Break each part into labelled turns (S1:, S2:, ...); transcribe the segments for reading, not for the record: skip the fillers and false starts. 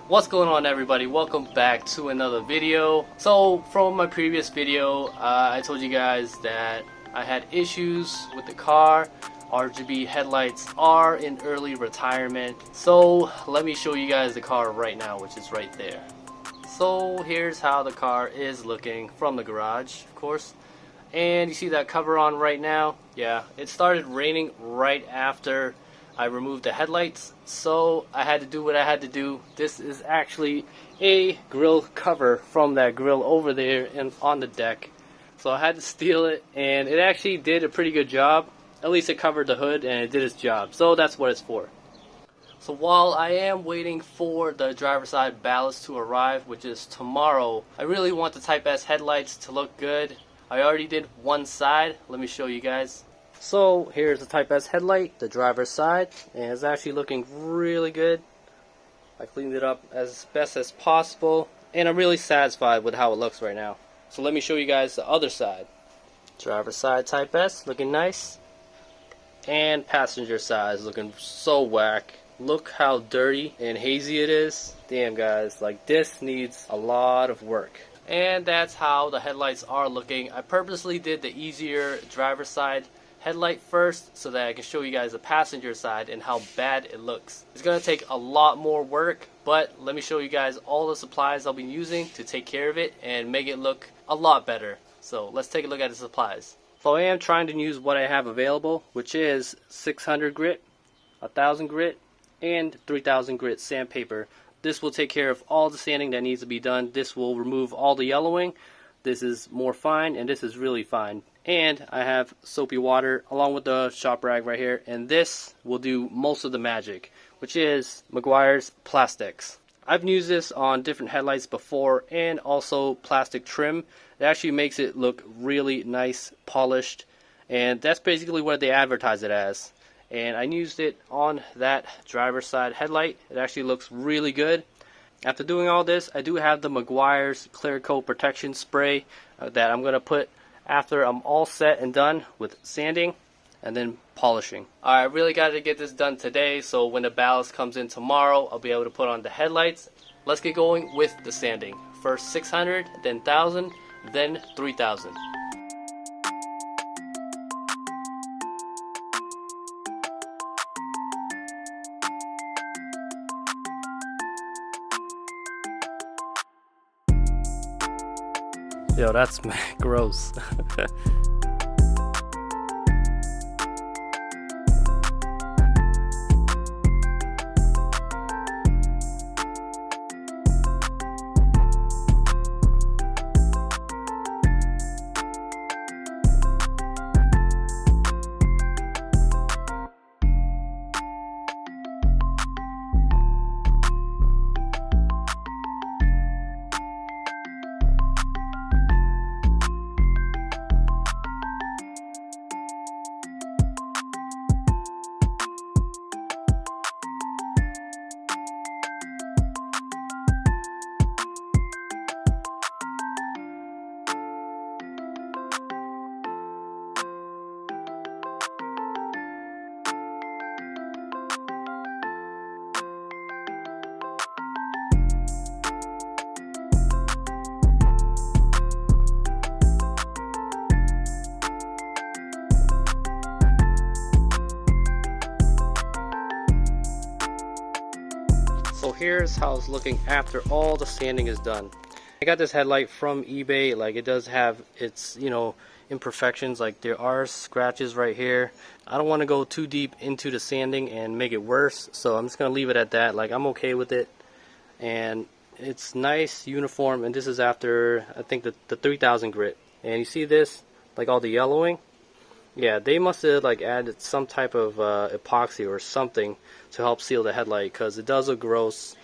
S1: What's going on, everybody? Welcome back to another video. So from my previous video, I told you guys that I had issues with the car. RGB headlights are in early retirement. So let me show you guys the car right now, which is right there. So here's how the car is looking from the garage, of course. And you see that cover on right now? Yeah, it started raining right after I removed the headlights, so I had to do what I had to do. This is actually a grill cover from that grill over there and on the deck. So I had to steal it, and it actually did a pretty good job. At least it covered the hood and it did its job. So that's what it's for. So while I am waiting for the driver's side ballast to arrive, which is tomorrow, I really want the Type S headlights to look good. I already did one side. Let me show you guys. So here's the Type S headlight, the driver's side, and it's actually looking really good. I cleaned it up as best as possible, and I'm really satisfied with how it looks right now. So let me show you guys the other side. Driver's side Type S, looking nice. And passenger side is looking so whack. Look how dirty and hazy it is. Damn guys, like this needs a lot of work. And that's how the headlights are looking. I purposely did the easier driver's side headlight first so that I can show you guys the passenger side and how bad it looks. It's going to take a lot more work, but let me show you guys all the supplies I'll be using to take care of it and make it look a lot better. So let's take a look at the supplies. So I am trying to use what I have available, which is 600 grit, 1000 grit, and 3000 grit sandpaper. This will take care of all the sanding that needs to be done. This will remove all the yellowing. This is more fine, and this is really fine. And I have soapy water along with the shop rag right here, and this will do most of the magic, which is Meguiar's Plastics. I've used this on different headlights before, and also plastic trim. It actually makes it look really nice, polished, and that's basically what they advertise it as. And I used it on that driver's side headlight. It actually looks really good. After doing all this, I do have the Meguiar's Clear Coat Protection Spray that I'm going to put after I'm all set and done with sanding and then polishing. I really got to get this done today, so when the ballast comes in tomorrow, I'll be able to put on the headlights. Let's get going with the sanding. First 600, then 1000, then 3000. Yo, that's gross. So here's how it's looking after all the sanding is done. I got this headlight from eBay. Like, it does have its, imperfections. Like, there are scratches right here. I don't want to go too deep into the sanding and make it worse, so I'm just going to leave it at that. Like, I'm okay with it. And it's nice, uniform, and this is after, I think, the 3000 grit. And you see this, like all the yellowing? Yeah, they must have like added some type of epoxy or something to help seal the headlight, because it does look gross.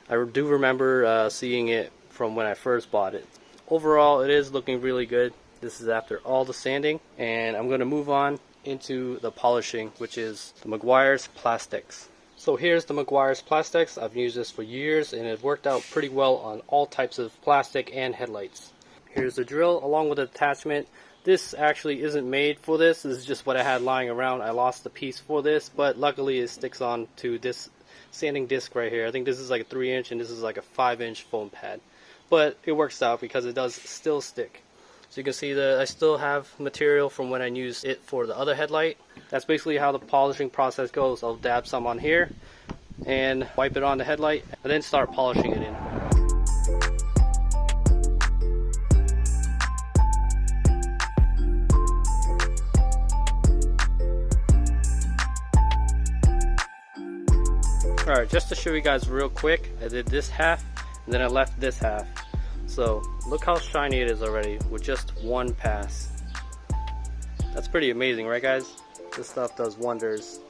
S1: I do remember seeing it from when I first bought it. Overall, it is looking really good. This is after all the sanding, and I'm going to move on into the polishing, which is the Meguiar's Plastics. So here's the Meguiar's Plastics. I've used this for years, and it worked out pretty well on all types of plastic and headlights. Here's the drill along with the attachment. This actually isn't made for this. This is just what I had lying around. I lost the piece for this, but luckily it sticks on to this sanding disc right here. I think this is like a 3-inch and this is like a 5-inch foam pad, but it works out because it does still stick. So you can see that I still have material from when I used it for the other headlight. That's basically how the polishing process goes. I'll dab some on here and wipe it on the headlight and then start polishing it in. Alright, just to show you guys real quick, I did this half and then I left this half. So look how shiny it is already with just one pass. That's pretty amazing, right guys? This stuff does wonders.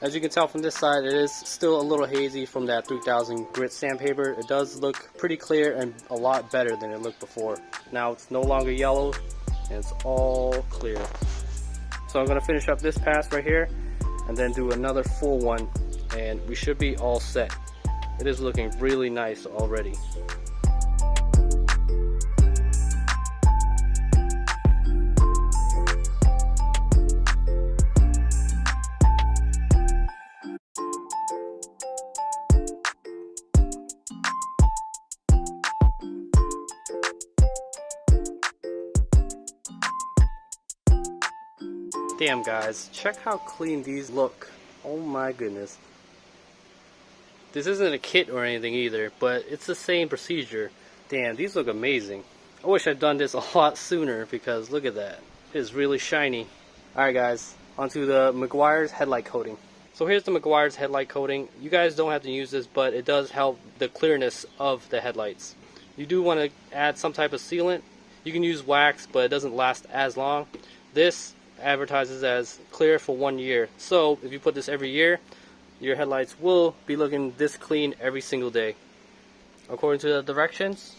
S1: As you can tell from this side, it is still a little hazy from that 3000 grit sandpaper. It does look pretty clear and a lot better than it looked before. Now it's no longer yellow and it's all clear. So I'm going to finish up this pass right here and then do another full one and we should be all set. It is looking really nice already. Damn guys, check how clean these look. Oh my goodness. This isn't a kit or anything either, but it's the same procedure. Damn, these look amazing. I wish I'd done this a lot sooner because look at that. It is really shiny. Alright guys, onto the Meguiar's headlight coating. So here's the Meguiar's headlight coating. You guys don't have to use this, but it does help the clearness of the headlights. You do want to add some type of sealant. You can use wax, but it doesn't last as long. This advertises as clear for 1 year. So if you put this every year, your headlights will be looking this clean every single day. According to the directions,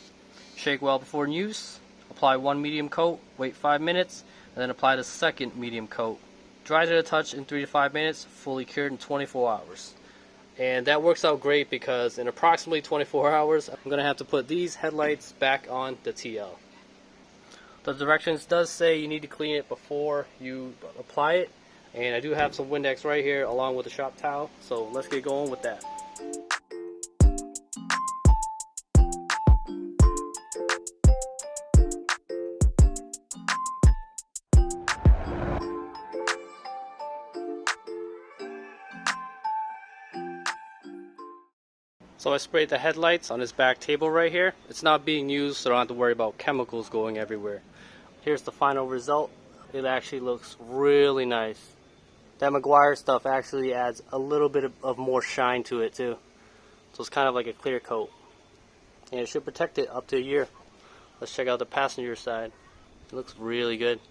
S1: shake well before use, apply 1 medium coat, wait 5 minutes, and then apply the second medium coat. Dry to the touch in 3 to 5 minutes, fully cured in 24 hours. And that works out great because in approximately 24 hours, I'm going to have to put these headlights back on the TL. The directions does say you need to clean it before you apply it, and I do have some Windex right here along with the shop towel, so let's get going with that. So I sprayed the headlights on this back table right here. It's not being used, so I don't have to worry about chemicals going everywhere. Here's the final result. It actually looks really nice. That Meguiar stuff actually adds a little bit of more shine to it too. So it's kind of like a clear coat. And it should protect it up to a year. Let's check out the passenger side. It looks really good.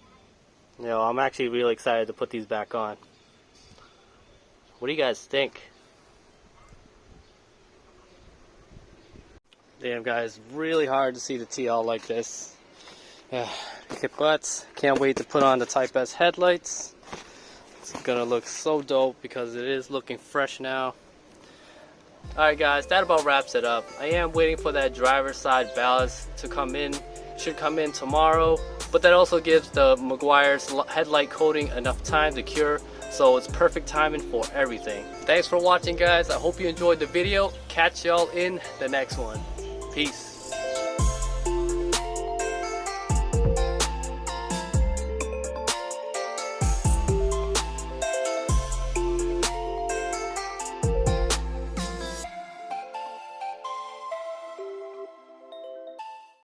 S1: You know, I'm actually really excited to put these back on. What do you guys think? Damn guys, really hard to see the TL like this. But can't wait to put on the Type S headlights. It's gonna look so dope because it is looking fresh now. Alright guys, that about wraps it up. I am waiting for that driver's side ballast to come in. Should come in tomorrow, but that also gives the Meguiar's headlight coating enough time to cure, so it's perfect timing for everything. Thanks for watching guys. I hope you enjoyed the video. Catch y'all in the next one. Peace.